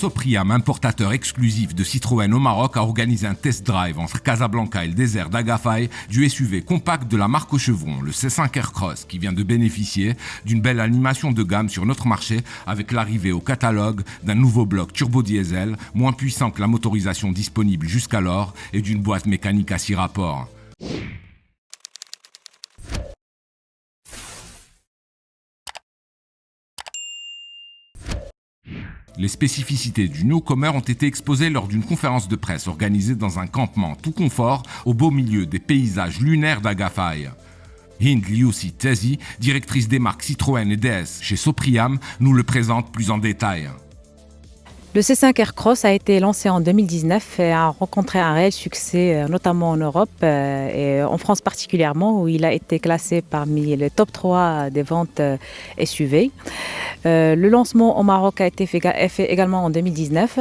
Sopriam, importateur exclusif de Citroën au Maroc, a organisé un test drive entre Casablanca et le désert d'Agafay du SUV compact de la marque au chevron, le C5 Aircross, qui vient de bénéficier d'une belle animation de gamme sur notre marché avec l'arrivée au catalogue d'un nouveau bloc turbo-diesel, moins puissant que la motorisation disponible jusqu'alors, et d'une boîte mécanique à 6 rapports. Les spécificités du newcomer ont été exposées lors d'une conférence de presse organisée dans un campement tout confort au beau milieu des paysages lunaires d'Agafay. Hind Liussi Tezi, directrice des marques Citroën et DS chez Sopriam, nous le présente plus en détail. Le C5 Aircross a été lancé en 2019 et a rencontré un réel succès, notamment en Europe et en France particulièrement, où il a été classé parmi les top 3 des ventes SUV. Le lancement au Maroc a été fait également en 2019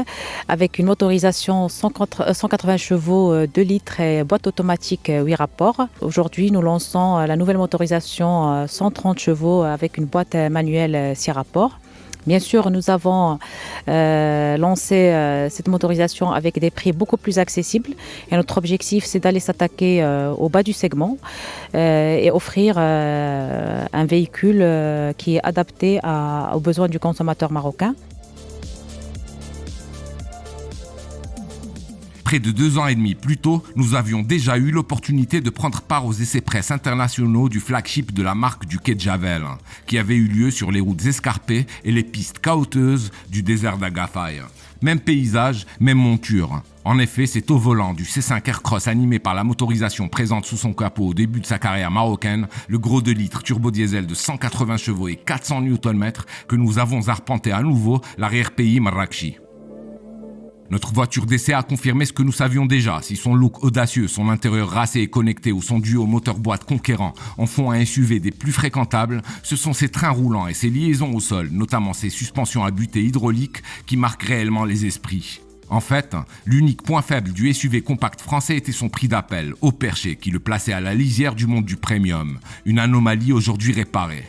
avec une motorisation 180 chevaux 2 litres et boîte automatique 8 rapports. Aujourd'hui, nous lançons la nouvelle motorisation 130 chevaux avec une boîte manuelle 6 rapports. Bien sûr, nous avons lancé cette motorisation avec des prix beaucoup plus accessibles et notre objectif, c'est d'aller s'attaquer au bas du segment et offrir un véhicule qui est adapté aux besoins du consommateur marocain. Près de 2 ans et demi plus tôt, nous avions déjà eu l'opportunité de prendre part aux essais presse internationaux du flagship de la marque du quai de Javel, qui avait eu lieu sur les routes escarpées et les pistes caouteuses du désert d'Agafay. Même paysage, même monture. En effet, c'est au volant du C5 Aircross animé par la motorisation présente sous son capot au début de sa carrière marocaine, le gros 2 litres turbo-diesel de 180 chevaux et 400 Nm, que nous avons arpenté à nouveau l'arrière-pays Marrakchi. Notre voiture d'essai a confirmé ce que nous savions déjà. Si son look audacieux, son intérieur racé et connecté ou son duo moteur-boîte conquérant en font un SUV des plus fréquentables, ce sont ses trains roulants et ses liaisons au sol, notamment ses suspensions à butée hydraulique, qui marquent réellement les esprits. En fait, l'unique point faible du SUV compact français était son prix d'appel, au perché, qui le plaçait à la lisière du monde du premium. Une anomalie aujourd'hui réparée.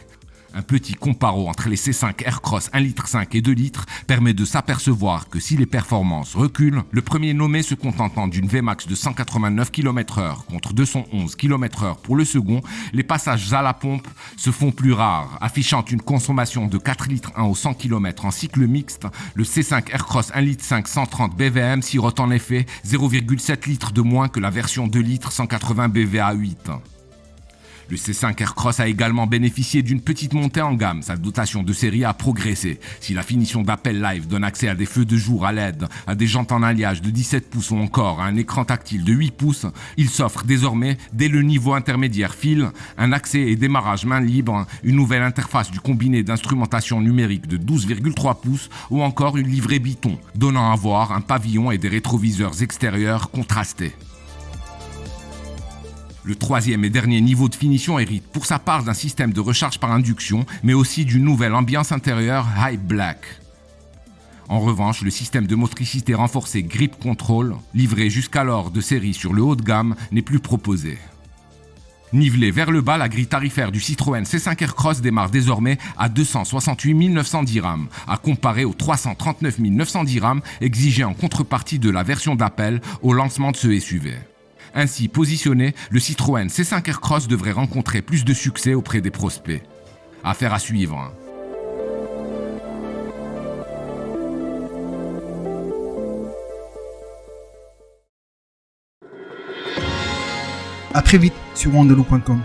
Un petit comparo entre les C5 Aircross 1,5 litre et 2 litres permet de s'apercevoir que si les performances reculent, le premier nommé se contentant d'une Vmax de 189 km/h contre 211 km/h pour le second, les passages à la pompe se font plus rares. Affichant une consommation de 4,1 litres au 100 km en cycle mixte, le C5 Aircross 1,5 litre 130 BVM sirote en effet 0,7 litres de moins que la version 2 litres 180 BVA8. Le C5 Aircross a également bénéficié d'une petite montée en gamme. Sa dotation de série a progressé. Si la finition d'Appel Live donne accès à des feux de jour à LED, à des jantes en alliage de 17 pouces ou encore à un écran tactile de 8 pouces, il s'offre désormais, dès le niveau intermédiaire fil, un accès et démarrage main libre, une nouvelle interface du combiné d'instrumentation numérique de 12,3 pouces ou encore une livrée Biton, donnant à voir un pavillon et des rétroviseurs extérieurs contrastés. Le troisième et dernier niveau de finition hérite pour sa part d'un système de recharge par induction, mais aussi d'une nouvelle ambiance intérieure High Black. En revanche, le système de motricité renforcée Grip Control, livré jusqu'alors de série sur le haut de gamme, n'est plus proposé. Nivelé vers le bas, la grille tarifaire du Citroën C5 Aircross démarre désormais à 268 910 dirhams, à comparer aux 339 910 dirhams exigés en contrepartie de la version d'appel au lancement de ce SUV. Ainsi positionné, le Citroën C5 Aircross devrait rencontrer plus de succès auprès des prospects. Affaire à suivre. À très vite sur wandeloo.com.